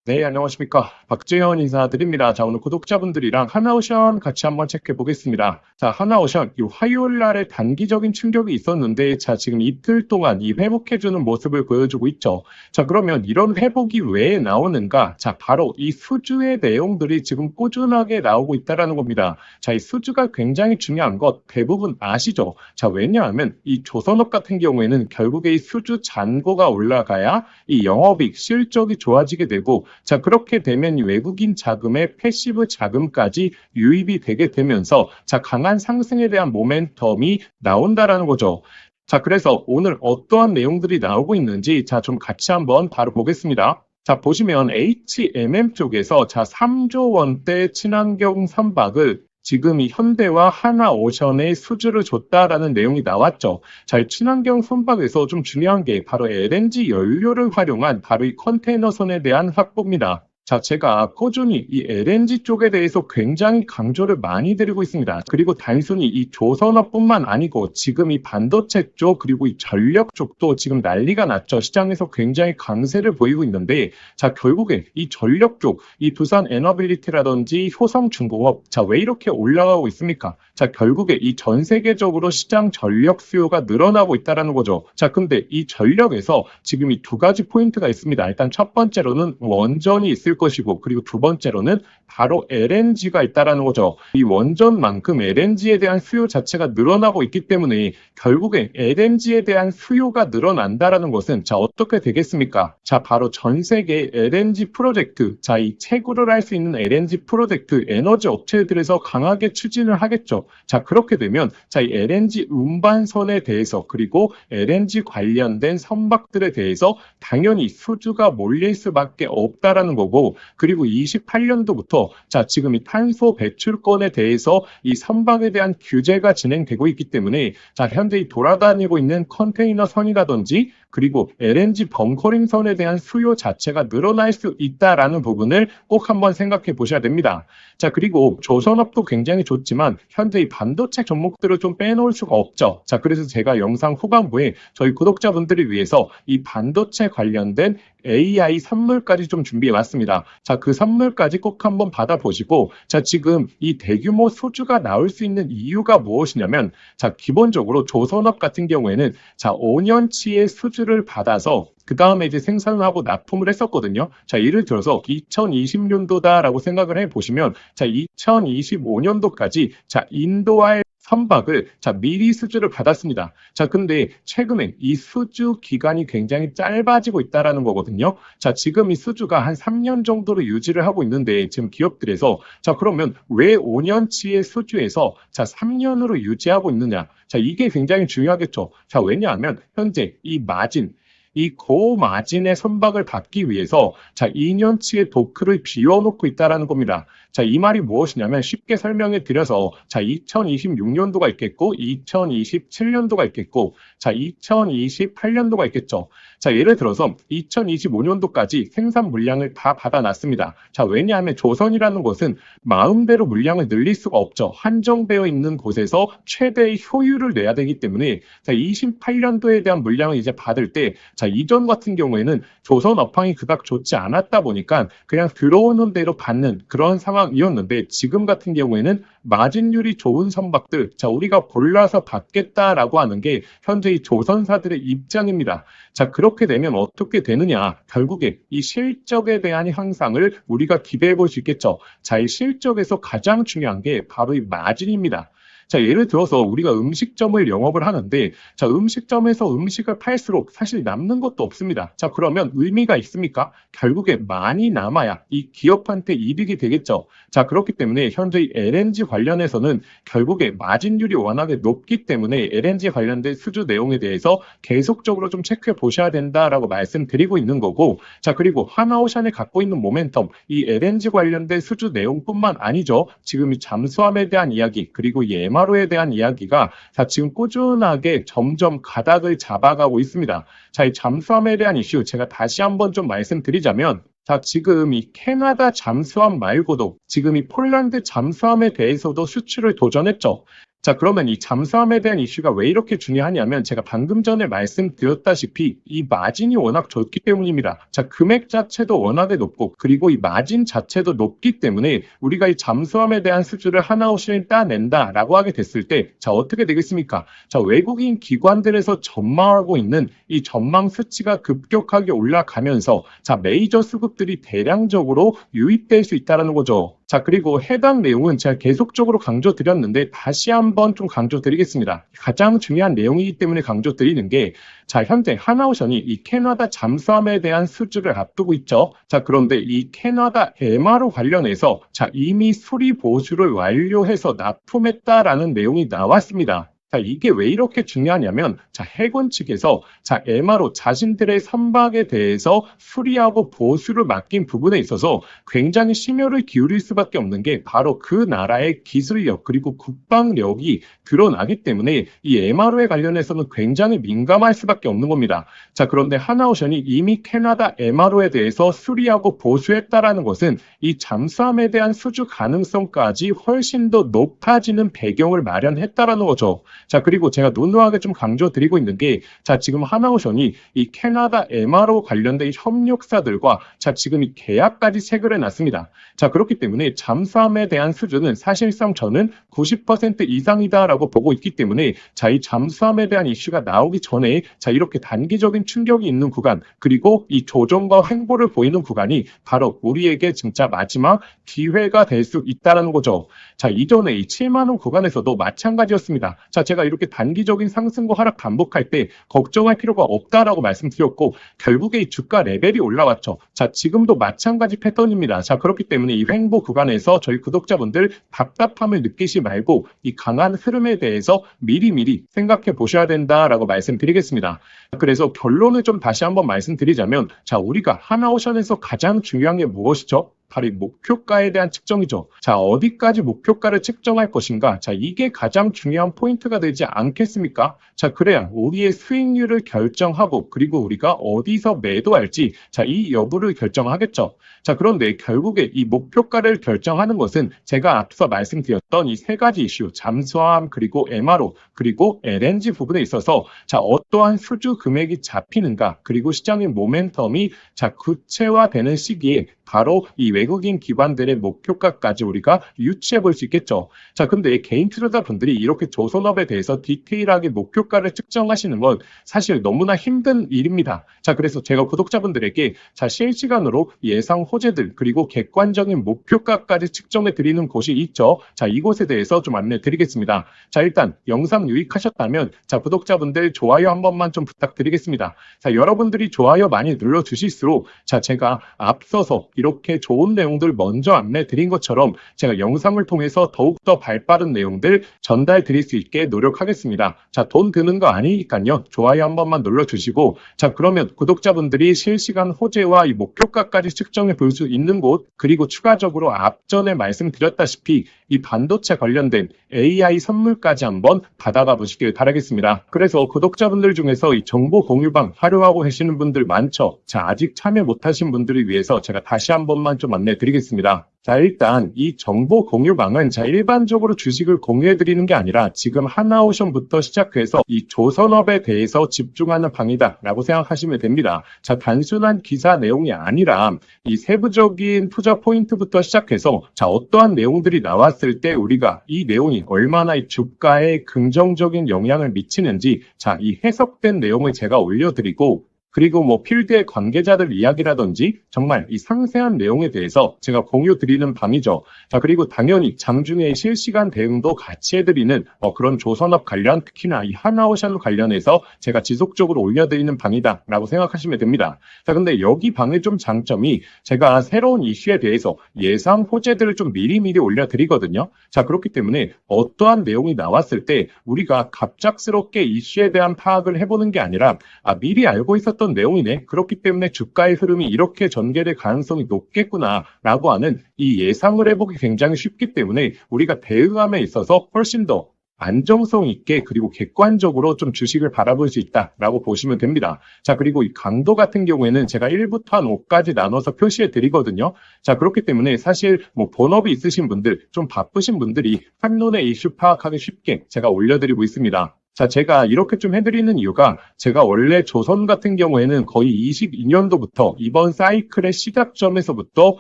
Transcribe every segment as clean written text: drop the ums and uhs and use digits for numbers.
네, 안녕하십니까. 박재현 인사드립니다. 자, 오늘 구독자분들이랑 하나오션 같이 한번 체크해 보겠습니다. 자, 하나오션, 이 화요일 날에 단기적인 충격이 있었는데, 자, 지금 이틀 동안 이 회복해주는 모습을 보여주고 있죠. 자, 그러면 이런 회복이 왜 나오는가? 자, 바로 이 수주의 내용들이 지금 꾸준하게 나오고 있다는 겁니다. 자, 이 수주가 굉장히 중요한 것 대부분 아시죠? 자, 왜냐하면 이 조선업 같은 경우에는 결국에 이 수주 잔고가 올라가야 이 영업이익, 실적이 좋아지게 되고, 자, 그렇게 되면 외국인 자금의 패시브 자금까지 유입이 되게 되면서 자, 강한 상승에 대한 모멘텀이 나온다라는 거죠. 자, 그래서 오늘 어떠한 내용들이 나오고 있는지 자, 좀 같이 한번 바로 보겠습니다. 자, 보시면 HMM 쪽에서 자, 3조 원대 친환경 선박을 지금 이 현대와 하나오션에 수주를 줬다라는 내용이 나왔죠. 자, 이 친환경 선박에서 좀 중요한 게 바로 LNG 연료를 활용한 바로 이 컨테이너선에 대한 확보입니다. 자, 제가 꾸준히 이 LNG 쪽에 대해서 굉장히 강조를 많이 드리고 있습니다. 그리고 단순히 이 조선업뿐만 아니고 지금 이 반도체 쪽 그리고 이 전력 쪽도 지금 난리가 났죠. 시장에서 굉장히 강세를 보이고 있는데 자, 결국에 이 전력 쪽, 이 두산 에너빌리티라든지 효성중공업 자, 왜 이렇게 올라가고 있습니까? 자, 결국에 이 전 세계적으로 시장 전력 수요가 늘어나고 있다는 거죠. 자, 근데 이 전력에서 지금 이 두 가지 포인트가 있습니다. 일단 첫 번째로는 원전이 있을 것이고, 그리고 두 번째로는 바로 LNG가 있다는 거죠. 이 원전만큼 LNG에 대한 수요 자체가 늘어나고 있기 때문에 결국에 LNG에 대한 수요가 늘어난다는 것은 자, 어떻게 되겠습니까? 자, 바로 전 세계 LNG 프로젝트, 자, 이 채굴을 할 수 있는 LNG 프로젝트 에너지 업체들에서 강하게 추진을 하겠죠. 자, 그렇게 되면 자, 이 LNG 운반선에 대해서 그리고 LNG 관련된 선박들에 대해서 당연히 수주가 몰릴 수밖에 없다라는 거고, 그리고 28년도부터 자, 지금 이 탄소 배출권에 대해서 이 선박에 대한 규제가 진행되고 있기 때문에 자, 현재 이 돌아다니고 있는 컨테이너 선이라든지 그리고 LNG 벙커링 선에 대한 수요 자체가 늘어날 수 있다라는 부분을 꼭 한번 생각해 보셔야 됩니다. 자, 그리고 조선업도 굉장히 좋지만 현재 이 반도체 종목들을 좀 빼놓을 수가 없죠. 자, 그래서 제가 영상 후반부에 저희 구독자분들을 위해서 이 반도체 관련된 AI 선물까지 좀 준비해 왔습니다. 자, 그 선물까지 꼭 한번 받아보시고, 자, 지금 이 대규모 수주가 나올 수 있는 이유가 무엇이냐면, 자, 기본적으로 조선업 같은 경우에는 자, 5년치의 수주를 받아서 그 다음에 이제 생산을 하고 납품을 했었거든요. 자, 예를 들어서 2020년도다라고 생각을 해보시면, 자, 2025년도까지 자, 인도와의 선박을 자, 미리 수주를 받았습니다. 자, 근데 최근에 이 수주 기간이 굉장히 짧아지고 있다라는 거거든요. 자, 지금 이 수주가 한 3년 정도로 유지를 하고 있는데 지금 기업들에서 자, 그러면 왜 5년치의 수주에서 자, 3년으로 유지하고 있느냐? 자, 이게 굉장히 중요하겠죠. 자, 왜냐하면 현재 이 마진 이 고마진의 선박을 받기 위해서 자, 2년치의 도크를 비워놓고 있다는 겁니다. 자, 이 말이 무엇이냐면 쉽게 설명해 드려서 자, 2026년도가 있겠고 2027년도가 있겠고 자, 2028년도가 있겠죠. 자, 예를 들어서 2025년도까지 생산 물량을 다 받아놨습니다. 자, 왜냐하면 조선이라는 것은 마음대로 물량을 늘릴 수가 없죠. 한정되어 있는 곳에서 최대의 효율을 내야 되기 때문에 자, 28년도에 대한 물량을 이제 받을 때 자, 이전 같은 경우에는 조선 업황이 그닥 좋지 않았다 보니까 그냥 들어오는 대로 받는 그런 상황이었는데 지금 같은 경우에는 마진율이 좋은 선박들, 자, 우리가 골라서 받겠다라고 하는 게 현재 이 조선사들의 입장입니다. 자, 그렇게 되면 어떻게 되느냐? 결국에 이 실적에 대한 향상을 우리가 기대해 볼 수 있겠죠. 자, 이 실적에서 가장 중요한 게 바로 이 마진입니다. 자, 예를 들어서 우리가 음식점을 영업을 하는데, 자, 음식점에서 음식을 팔수록 사실 남는 것도 없습니다. 자, 그러면 의미가 있습니까? 결국에 많이 남아야 이 기업한테 이득이 되겠죠. 자, 그렇기 때문에 현재 LNG 관련해서는 결국에 마진율이 워낙에 높기 때문에 LNG 관련된 수주 내용에 대해서 계속적으로 좀 체크해 보셔야 된다라고 말씀드리고 있는 거고, 자, 그리고 하나오션이 갖고 있는 모멘텀, 이 LNG 관련된 수주 내용뿐만 아니죠. 지금 이 잠수함에 대한 이야기, 그리고 이 MRO에 대한 이야기가 자, 지금 꾸준하게 점점 가닥을 잡아가고 있습니다. 자, 이 잠수함에 대한 이슈 제가 다시 한번 좀 말씀드리자면 자, 지금 이 캐나다 잠수함 말고도 지금 이 폴란드 잠수함에 대해서도 수출을 도전했죠. 자, 그러면 이 잠수함에 대한 이슈가 왜 이렇게 중요하냐면 제가 방금 전에 말씀드렸다시피 이 마진이 워낙 좋기 때문입니다. 자, 금액 자체도 워낙에 높고 그리고 이 마진 자체도 높기 때문에 우리가 이 잠수함에 대한 수주를 하나오션이 따낸다라고 하게 됐을 때 자, 어떻게 되겠습니까? 자, 외국인 기관들에서 전망하고 있는 이 전망 수치가 급격하게 올라가면서 자, 메이저 수급들이 대량적으로 유입될 수 있다는 거죠. 자, 그리고 해당 내용은 제가 계속적으로 강조드렸는데 다시 한번 좀 강조드리겠습니다. 가장 중요한 내용이기 때문에 강조드리는 게 자, 현재 하나오션이 이 캐나다 잠수함에 대한 수주를 앞두고 있죠. 자, 그런데 이 캐나다 MRO 관련해서 자, 이미 수리 보수를 완료해서 납품했다라는 내용이 나왔습니다. 자, 이게 왜 이렇게 중요하냐면, 자, 해군 측에서, 자, MRO 자신들의 선박에 대해서 수리하고 보수를 맡긴 부분에 있어서 굉장히 심혈을 기울일 수밖에 없는 게 바로 그 나라의 기술력 그리고 국방력이 드러나기 때문에 이 MRO에 관련해서는 굉장히 민감할 수밖에 없는 겁니다. 자, 그런데 하나오션이 이미 캐나다 MRO에 대해서 수리하고 보수했다라는 것은 이 잠수함에 대한 수주 가능성까지 훨씬 더 높아지는 배경을 마련했다라는 거죠. 자, 그리고 제가 누누하게 좀 강조드리고 있는 게, 자, 지금 하나오션이 이 캐나다 MRO 관련된 협력사들과, 자, 지금 이 계약까지 체결해 놨습니다. 자, 그렇기 때문에 잠수함에 대한 수주는 사실상 저는 90% 이상이다라고 보고 있기 때문에, 자, 이 잠수함에 대한 이슈가 나오기 전에, 자, 이렇게 단기적인 충격이 있는 구간, 그리고 이 조정과 횡보를 보이는 구간이 바로 우리에게 진짜 마지막 기회가 될 수 있다는 거죠. 자, 이전에 이 7만 원 구간에서도 마찬가지였습니다. 자, 제가 이렇게 단기적인 상승과 하락 반복할 때 걱정할 필요가 없다라고 말씀드렸고 결국에 이 주가 레벨이 올라왔죠. 자, 지금도 마찬가지 패턴입니다. 자, 그렇기 때문에 이 횡보 구간에서 저희 구독자분들 답답함을 느끼지 말고 이 강한 흐름에 대해서 미리미리 생각해 보셔야 된다라고 말씀드리겠습니다. 그래서 결론을 좀 다시 한번 말씀드리자면 자, 우리가 하나오션에서 가장 중요한 게 무엇이죠? 바로 이 목표가에 대한 측정이죠. 자, 어디까지 목표가를 측정할 것인가? 자, 이게 가장 중요한 포인트가 되지 않겠습니까? 자, 그래야 우리의 수익률을 결정하고 그리고 우리가 어디서 매도할지 자, 이 여부를 결정하겠죠. 자, 그런데 결국에 이 목표가를 결정하는 것은 제가 앞서 말씀드렸던 이 세 가지 이슈, 잠수함 그리고 MRO 그리고 LNG 부분에 있어서 자, 어떠한 수주 금액이 잡히는가 그리고 시장의 모멘텀이 자, 구체화되는 시기에 바로 이 외국인 기관들의 목표가까지 우리가 유추해 볼 수 있겠죠. 자, 근데 개인 투자자 분들이 이렇게 조선업에 대해서 디테일하게 목표가를 측정하시는 건 사실 너무나 힘든 일입니다. 자, 그래서 제가 구독자분들에게 자, 실시간으로 예상 호재들 그리고 객관적인 목표가까지 측정해 드리는 곳이 있죠. 자, 이곳에 대해서 좀 안내 드리겠습니다. 자, 일단 영상 유익하셨다면 자, 구독자분들 좋아요 한 번만 좀 부탁드리겠습니다. 자, 여러분들이 좋아요 많이 눌러 주실수록 자, 제가 앞서서 이렇게 좋은 내용들 먼저 안내 드린 것처럼 제가 영상을 통해서 더욱더 발빠른 내용들 전달 드릴 수 있게 노력하겠습니다. 자, 돈 드는 거 아니니까요. 좋아요 한 번만 눌러주시고 자, 그러면 구독자분들이 실시간 호재와 이 목표가까지 측정해 볼 수 있는 곳 그리고 추가적으로 앞전에 말씀드렸다시피 이 반도체 관련된 AI 선물까지 한번 받아가 보시길 바라겠습니다. 그래서 구독자분들 중에서 이 정보 공유방 활용하고 계시는 분들 많죠. 자, 아직 참여 못하신 분들을 위해서 제가 다시 한 번만 좀 안내 드리겠습니다. 자, 일단 이 정보 공유방은 자, 일반적으로 주식을 공유해 드리는 게 아니라 지금 하나오션부터 시작해서 이 조선업에 대해서 집중하는 방이다라고 생각하시면 됩니다. 자, 단순한 기사 내용이 아니라 이 세부적인 투자 포인트부터 시작해서 자, 어떠한 내용들이 나왔을 때 우리가 이 내용이 얼마나 이 주가에 긍정적인 영향을 미치는지 자, 이 해석된 내용을 제가 올려드리고 그리고 뭐 필드의 관계자들 이야기라든지 정말 이 상세한 내용에 대해서 제가 공유 드리는 방이죠. 자, 그리고 당연히 장중에 실시간 대응도 같이 해드리는 그런 조선업 관련 특히나 이 하나오션 관련해서 제가 지속적으로 올려드리는 방이다라고 생각하시면 됩니다. 자, 근데 여기 방의 좀 장점이 제가 새로운 이슈에 대해서 예상 호재들을 좀 미리미리 올려드리거든요. 자, 그렇기 때문에 어떠한 내용이 나왔을 때 우리가 갑작스럽게 이슈에 대한 파악을 해보는 게 아니라 미리 알고 있었던 내용이네. 그렇기 때문에 주가의 흐름이 이렇게 전개될 가능성이 높겠구나라고 하는 이 예상을 해보기 굉장히 쉽기 때문에 우리가 대응함에 있어서 훨씬 더 안정성 있게 그리고 객관적으로 좀 주식을 바라볼 수 있다라고 보시면 됩니다. 자, 그리고 이 강도 같은 경우에는 제가 1부터 한 5까지 나눠서 표시해 드리거든요. 자, 그렇기 때문에 사실 뭐 본업이 있으신 분들, 좀 바쁘신 분들이 한눈에 이슈 파악하기 쉽게 제가 올려드리고 있습니다. 자, 제가 이렇게 좀 해드리는 이유가 제가 원래 조선 같은 경우에는 거의 22년도부터 이번 사이클의 시작점에서부터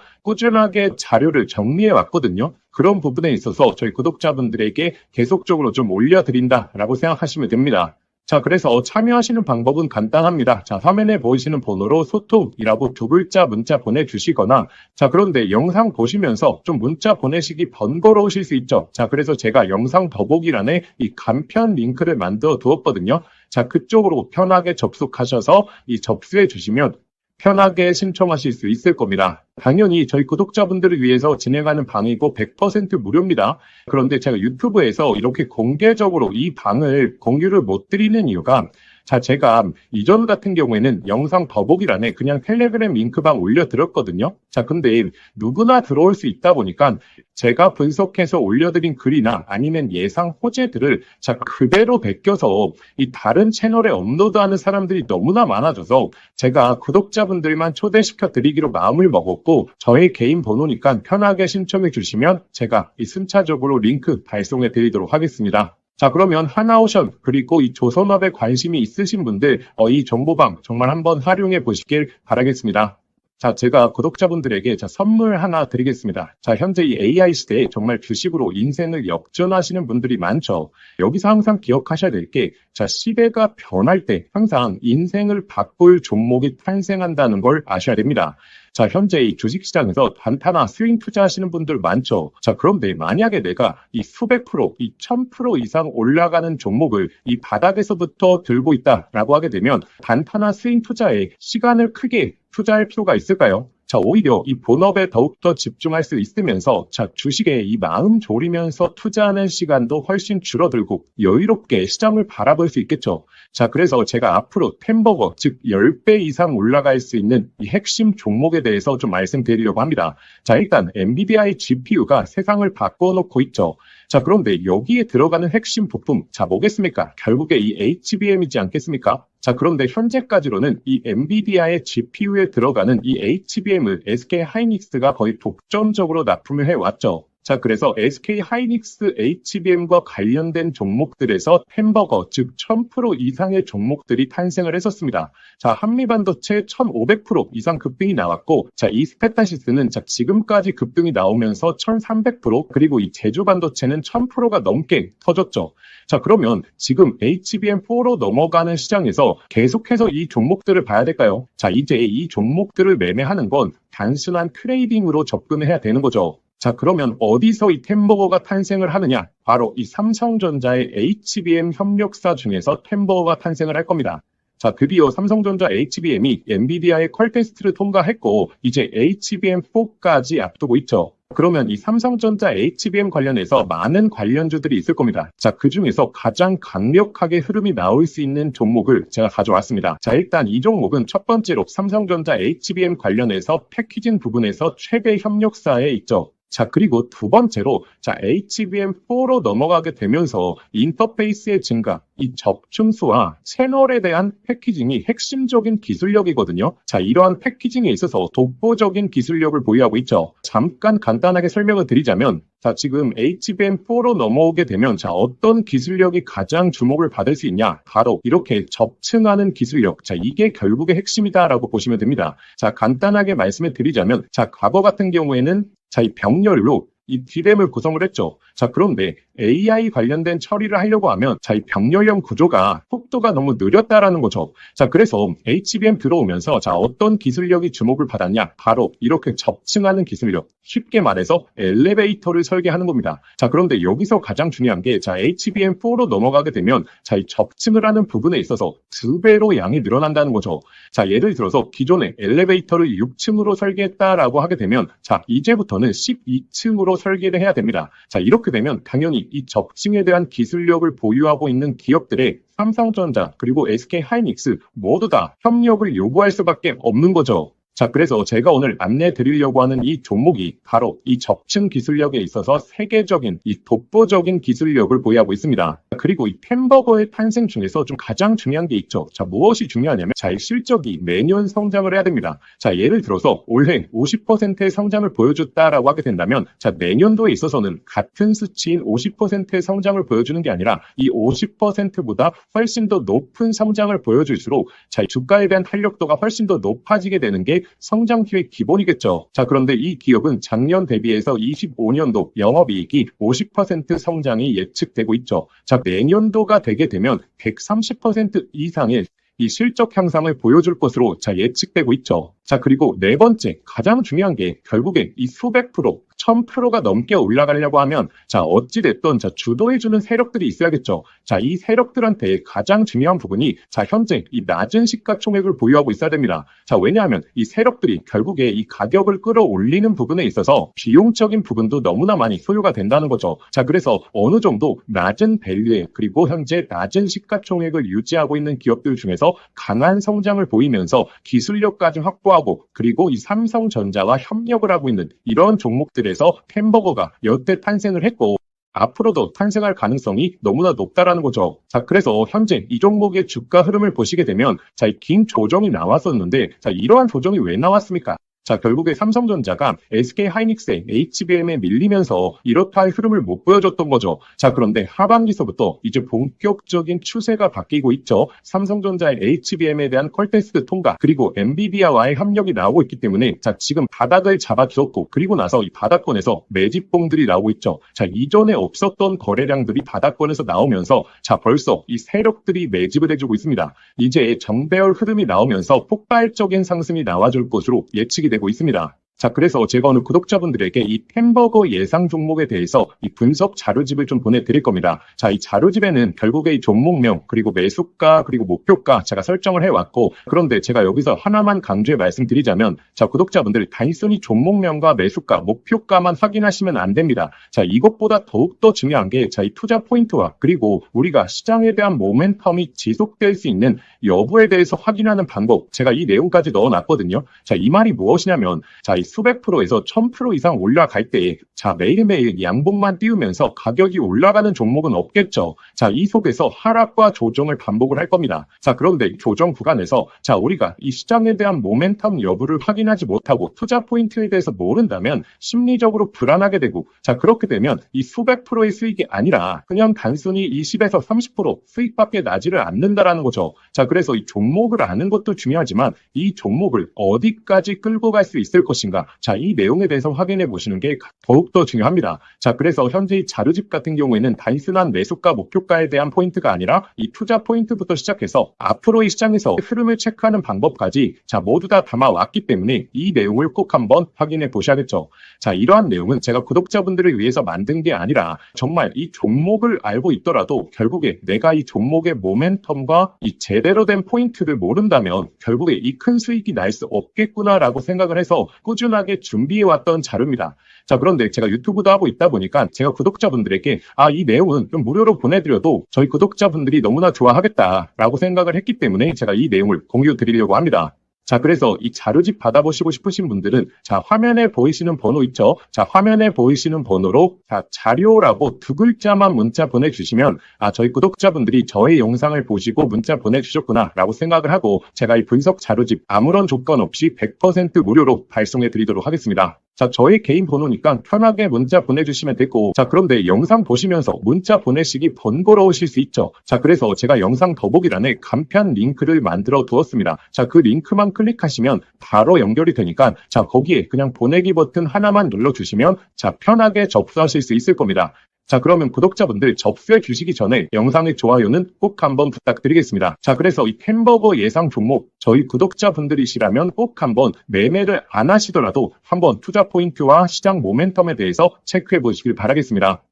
꾸준하게 자료를 정리해 왔거든요. 그런 부분에 있어서 저희 구독자분들에게 계속적으로 좀 올려드린다라고 생각하시면 됩니다. 자, 그래서 참여하시는 방법은 간단합니다. 자, 화면에 보이시는 번호로 소통이라고 두 글자 문자 보내주시거나, 자, 그런데 영상 보시면서 좀 문자 보내시기 번거로우실 수 있죠. 자, 그래서 제가 영상 더보기란에 이 간편 링크를 만들어 두었거든요. 자, 그쪽으로 편하게 접속하셔서 이 접수해 주시면 편하게 신청하실 수 있을 겁니다. 당연히 저희 구독자분들을 위해서 진행하는 방이고 100% 무료입니다. 그런데 제가 유튜브에서 이렇게 공개적으로 이 방을 공유를 못 드리는 이유가 자, 제가 이전 같은 경우에는 영상 더보기란에 그냥 텔레그램 링크방 올려드렸거든요. 자, 근데 누구나 들어올 수 있다 보니까 제가 분석해서 올려드린 글이나 아니면 예상 호재들을 자, 그대로 베껴서 이 다른 채널에 업로드하는 사람들이 너무나 많아져서 제가 구독자분들만 초대시켜 드리기로 마음을 먹었고 저의 개인 번호니까 편하게 신청해 주시면 제가 이 순차적으로 링크 발송해 드리도록 하겠습니다. 자, 그러면 하나오션 그리고 이 조선업에 관심이 있으신 분들 이 정보방 정말 한번 활용해 보시길 바라겠습니다. 자, 제가 구독자분들에게 선물 하나 드리겠습니다. 자, 현재 이 AI 시대에 정말 주식으로 인생을 역전하시는 분들이 많죠. 여기서 항상 기억하셔야 될 게, 자, 시대가 변할 때 항상 인생을 바꿀 종목이 탄생한다는 걸 아셔야 됩니다. 자, 현재 이 주식시장에서 단타나 스윙 투자하시는 분들 많죠. 자, 그런데 만약에 내가 이 수백 프로, 이 1000% 이상 올라가는 종목을 이 바닥에서부터 들고 있다라고 하게 되면 단타나 스윙 투자에 시간을 크게 투자할 필요가 있을까요? 자, 오히려 이 본업에 더욱더 집중할 수 있으면서 자, 주식에 이 마음 졸이면서 투자하는 시간도 훨씬 줄어들고 여유롭게 시장을 바라볼 수 있겠죠. 자, 그래서 제가 앞으로 템버거, 즉 10배 이상 올라갈 수 있는 이 핵심 종목에 대해서 좀 말씀드리려고 합니다. 자, 일단 엔비디아의 GPU가 세상을 바꿔놓고 있죠. 자, 그런데 여기에 들어가는 핵심 부품, 자, 뭐겠습니까? 결국에 이 HBM이지 않겠습니까? 자, 그런데 현재까지로는 이 엔비디아의 GPU에 들어가는 이 HBM을 SK 하이닉스가 거의 독점적으로 납품을 해왔죠. 자, 그래서 SK 하이닉스 HBM과 관련된 종목들에서 햄버거, 즉 1000% 이상의 종목들이 탄생을 했었습니다. 자, 한미반도체 1500% 이상 급등이 나왔고, 자, 이 스페타시스는 자, 지금까지 급등이 나오면서 1300% 그리고 이 제주반도체는 1000%가 넘게 터졌죠. 자, 그러면 지금 HBM4로 넘어가는 시장에서 계속해서 이 종목들을 봐야 될까요? 자, 이제 이 종목들을 매매하는 건 단순한 트레이딩으로 접근을 해야 되는 거죠. 자, 그러면 어디서 이 템버거가 탄생을 하느냐? 바로 이 삼성전자의 HBM 협력사 중에서 템버거가 탄생을 할 겁니다. 자, 드디어 삼성전자 HBM이 엔비디아의 퀄 테스트를 통과했고 이제 HBM4까지 앞두고 있죠. 그러면 이 삼성전자 HBM 관련해서 많은 관련주들이 있을 겁니다. 자, 그 중에서 가장 강력하게 흐름이 나올 수 있는 종목을 제가 가져왔습니다. 자, 일단 이 종목은 첫 번째로 삼성전자 HBM 관련해서 패키징 부분에서 최대 협력사에 있죠. 자, 그리고 두 번째로, 자, HBM4로 넘어가게 되면서 인터페이스의 증가, 이 접춤수와 채널에 대한 패키징이 핵심적인 기술력이거든요. 자, 이러한 패키징에 있어서 독보적인 기술력을 보유하고 있죠. 잠깐 간단하게 설명을 드리자면, 자, 지금 HBM4로 넘어오게 되면, 자, 어떤 기술력이 가장 주목을 받을 수 있냐? 바로 이렇게 접층하는 기술력. 자, 이게 결국의 핵심이다라고 보시면 됩니다. 자, 간단하게 말씀을 드리자면, 자, 과거 같은 경우에는 자, 이 병렬로 이 D램을 구성을 했죠. 자, 그런데 AI 관련된 처리를 하려고 하면 자, 이 병렬형 구조가 속도가 너무 느렸다라는 거죠. 자, 그래서 HBM 들어오면서 자, 어떤 기술력이 주목을 받았냐? 바로 이렇게 접층하는 기술력. 쉽게 말해서 엘리베이터를 설계하는 겁니다. 자, 그런데 여기서 가장 중요한 게 자, HBM4로 넘어가게 되면 자, 이 접층을 하는 부분에 있어서 2배로 양이 늘어난다는 거죠. 자, 예를 들어서 기존에 엘리베이터를 6층으로 설계했다라고 하게 되면 자, 이제부터는 12층으로 설계를 해야 됩니다. 자, 이렇게 되면 당연히 이 접층에 대한 기술력을 보유하고 있는 기업들의 삼성전자 그리고 SK 하이닉스 모두 다 협력을 요구할 수밖에 없는 거죠. 자, 그래서 제가 오늘 안내 드리려고 하는 이 종목이 바로 이 적층 기술력에 있어서 세계적인 이 독보적인 기술력을 보유하고 있습니다. 그리고 이 햄버거의 탄생 중에서 좀 가장 중요한 게 있죠. 자, 무엇이 중요하냐면 자, 이 실적이 매년 성장을 해야 됩니다. 자, 예를 들어서 올해 50%의 성장을 보여줬다라고 하게 된다면 자, 내년도에 있어서는 같은 수치인 50%의 성장을 보여주는 게 아니라 이 50%보다 훨씬 더 높은 성장을 보여줄수록 자, 주가에 대한 탄력도가 훨씬 더 높아지게 되는 게 성장기의 기본이겠죠. 자, 그런데 이 기업은 작년 대비해서 25년도 영업이익이 50% 성장이 예측되고 있죠. 자, 내년도가 되게 되면 130% 이상의 이 실적 향상을 보여줄 것으로 예측되고 있죠. 자, 그리고 네 번째 가장 중요한 게 결국에 이 수백 프로 1000%가 넘게 올라가려고 하면 자, 어찌됐든 주도해주는 세력들이 있어야겠죠. 자, 이 세력들한테 가장 중요한 부분이 자, 현재 이 낮은 시가총액을 보유하고 있어야 됩니다. 자, 왜냐하면 이 세력들이 결국에 이 가격을 끌어올리는 부분에 있어서 비용적인 부분도 너무나 많이 소요가 된다는 거죠. 자, 그래서 어느 정도 낮은 밸류에 그리고 현재 낮은 시가총액을 유지하고 있는 기업들 중에서 강한 성장을 보이면서 기술력까지 확보하고 그리고 이 삼성전자와 협력을 하고 있는 이런 종목들에서 햄버거가 여태 탄생을 했고 앞으로도 탄생할 가능성이 너무나 높다라는 거죠. 자, 그래서 현재 이 종목의 주가 흐름을 보시게 되면 자, 이 긴 조정이 나왔었는데 자, 이러한 조정이 왜 나왔습니까? 자, 결국에 삼성전자가 SK하이닉스의 HBM에 밀리면서 이렇다 할 흐름을 못 보여줬던 거죠. 자, 그런데 하반기서부터 이제 본격적인 추세가 바뀌고 있죠. 삼성전자의 HBM에 대한 퀄테스트 통과 그리고 엔비디아와의 협력이 나오고 있기 때문에 자, 지금 바닥을 잡아주었고 그리고 나서 이 바닥권에서 매집봉들이 나오고 있죠. 자, 이전에 없었던 거래량들이 바닥권에서 나오면서 자, 벌써 이 세력들이 매집을 해주고 있습니다. 이제 정배열 흐름이 나오면서 폭발적인 상승이 나와줄 것으로 예측이 되고 있습니다. 자, 그래서 제가 오늘 구독자분들에게 이 햄버거 예상 종목에 대해서 이 분석 자료집을 좀 보내드릴 겁니다. 자, 이 자료집에는 결국에 이 종목명, 그리고 매수가, 그리고 목표가 제가 설정을 해왔고, 그런데 제가 여기서 하나만 강조해 말씀드리자면, 자, 구독자분들 단순히 종목명과 매수가, 목표가만 확인하시면 안 됩니다. 자, 이것보다 더욱더 중요한 게, 자, 이 투자 포인트와, 그리고 우리가 시장에 대한 모멘텀이 지속될 수 있는 여부에 대해서 확인하는 방법, 제가 이 내용까지 넣어놨거든요. 자, 이 말이 무엇이냐면, 자, 이 수백 프로에서 1000% 이상 올라갈 때, 자, 매일매일 양봉만 띄우면서 가격이 올라가는 종목은 없겠죠. 자, 이 속에서 하락과 조정을 반복을 할 겁니다. 자, 그런데 조정 구간에서, 자, 우리가 이 시장에 대한 모멘텀 여부를 확인하지 못하고 투자 포인트에 대해서 모른다면 심리적으로 불안하게 되고, 자, 그렇게 되면 이 수백 프로의 수익이 아니라 그냥 단순히 20에서 30% 수익밖에 나지를 않는다라는 거죠. 자, 그래서 이 종목을 아는 것도 중요하지만 이 종목을 어디까지 끌고 갈 수 있을 것인가. 자, 이 내용에 대해서 확인해 보시는 게 더욱더 중요합니다. 자, 그래서 현재 이 자료집 같은 경우에는 단순한 매수가, 목표가에 대한 포인트가 아니라 이 투자 포인트부터 시작해서 앞으로의 시장에서 흐름을 체크하는 방법까지 자, 모두 다 담아왔기 때문에 이 내용을 꼭 한번 확인해 보셔야겠죠. 자, 이러한 내용은 제가 구독자분들을 위해서 만든 게 아니라 정말 이 종목을 알고 있더라도 결국에 내가 이 종목의 모멘텀과 이 제대로 된 포인트를 모른다면 결국에 이 큰 수익이 날 수 없겠구나라고 생각을 해서 꾸준하게 준비해왔던 자료입니다. 자, 그런데 제가 유튜브도 하고 있다 보니까 제가 구독자분들에게 이 내용은 좀 무료로 보내드려도 저희 구독자분들이 너무나 좋아하겠다라고 생각을 했기 때문에 제가 이 내용을 공유 드리려고 합니다. 자, 그래서 이 자료집 받아보시고 싶으신 분들은 자, 화면에 보이시는 번호 있죠? 자, 화면에 보이시는 번호로 자, 자료라고 두 글자만 문자 보내주시면 저희 구독자분들이 저의 영상을 보시고 문자 보내주셨구나 라고 생각을 하고 제가 이 분석 자료집 아무런 조건 없이 100% 무료로 발송해 드리도록 하겠습니다. 자, 저의 개인 번호니까 편하게 문자 보내주시면 되고, 자, 그런데 영상 보시면서 문자 보내시기 번거로우실 수 있죠. 자, 그래서 제가 영상 더보기란에 간편 링크를 만들어 두었습니다. 자, 그 링크만 클릭하시면 바로 연결이 되니까, 자, 거기에 그냥 보내기 버튼 하나만 눌러주시면, 자, 편하게 접수하실 수 있을 겁니다. 자, 그러면 구독자분들 접수해 주시기 전에 영상의 좋아요는 꼭 한번 부탁드리겠습니다. 자, 그래서 이 햄버거 예상 종목 저희 구독자분들이시라면 꼭 한번 매매를 안 하시더라도 한번 투자 포인트와 시장 모멘텀에 대해서 체크해 보시길 바라겠습니다.